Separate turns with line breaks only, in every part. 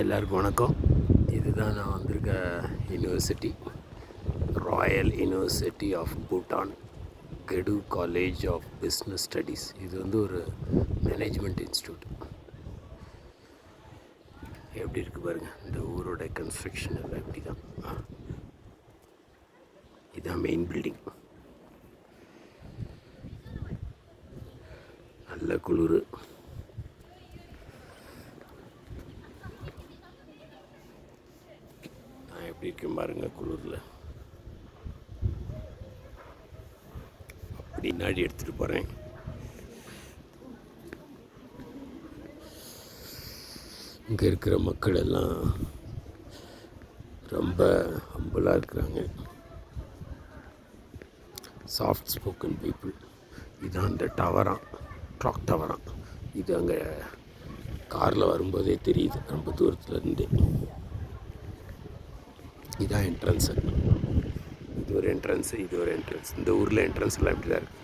எல்லாருக்கும் வணக்கம். இதுதான் நான் வந்திருக்க university, Royal University of Bhutan, Gedu College of business studies. இது வந்து ஒரு மேனேஜ்மெண்ட் இன்ஸ்டியூட். எப்படி இருக்குது பாருங்கள், இந்த ஊரோட கன்ஸ்ட்ரக்ஷன் எல்லாம் இப்படி தான். இதுதான் மெயின் பில்டிங். நல்ல குளிர். நான் எப்படி இருக்கேன் பாருங்கள் குளிரில். அப்படி பின்னாடி எடுத்துகிட்டு போகிறேன். இங்கே இருக்கிற மக்கள் எல்லாம் ரொம்ப ஹம்பிளாக இருக்கிறாங்க. Soft spoken people. இதுதான் அந்த டவரான், ட்ராக் டவரான். இது அங்கே காரில் வரும்போதே தெரியுது, ரொம்ப தூரத்துலேருந்தே. இதுதான் என்ட்ரன்ஸு. இது ஒரு என்ட்ரன்ஸு, இது ஒரு என்ட்ரன்ஸ். இந்த ஊரில் என்ட்ரன்ஸ்லாம் இப்படி தான் இருக்குது.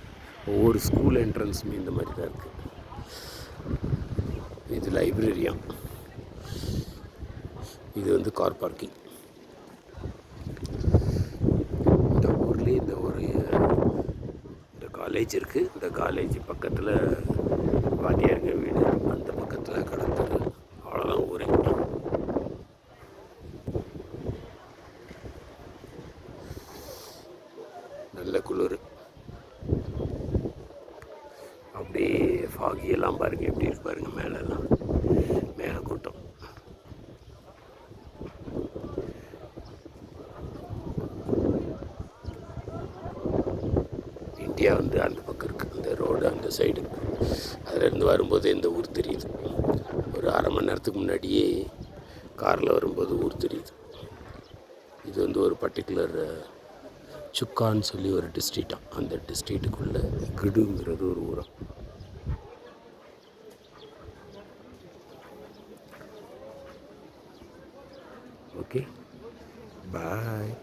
ஒவ்வொரு ஸ்கூல் என்ட்ரன்ஸுமே இந்த மாதிரி தான் இருக்குது. இது லைப்ரரியா. இது வந்து கார் பார்க்கிங். இந்த ஊர்லேயே இந்த காலேஜ் இருக்குது. இந்த காலேஜ் பக்கத்தில் வாத்தியாருங்க வீடு, அந்த பக்கத்தில் கடத்தரு. அவ்வளோதான் ஊரே. நல்ல குளிர். அப்படியே ஃபாகியெல்லாம் பாருங்கள் எப்படி இருக்கு பாருங்கள். மேலெல்லாம் மேகக்கூட்டம். இந்தியா வந்து அந்த பக்கம் இருக்குது, அந்த ரோடு அந்த சைடு. அதிலேருந்து வரும்போது இந்த ஊர் தெரியுது. ஒரு அரை மணி நேரத்துக்கு முன்னாடியே காரில் வரும்போது ஊர் தெரியுது. இது வந்து ஒரு பர்டிகுலர் சுக்கான்னு சொல்லி ஒரு டிஸ்ட்ரிக்டாக. அந்த டிஸ்ட்ரிக்ட்டுக்குள்ளே கிடுங்கிறது ஒரு ஊரம். ஓகே, பாய்.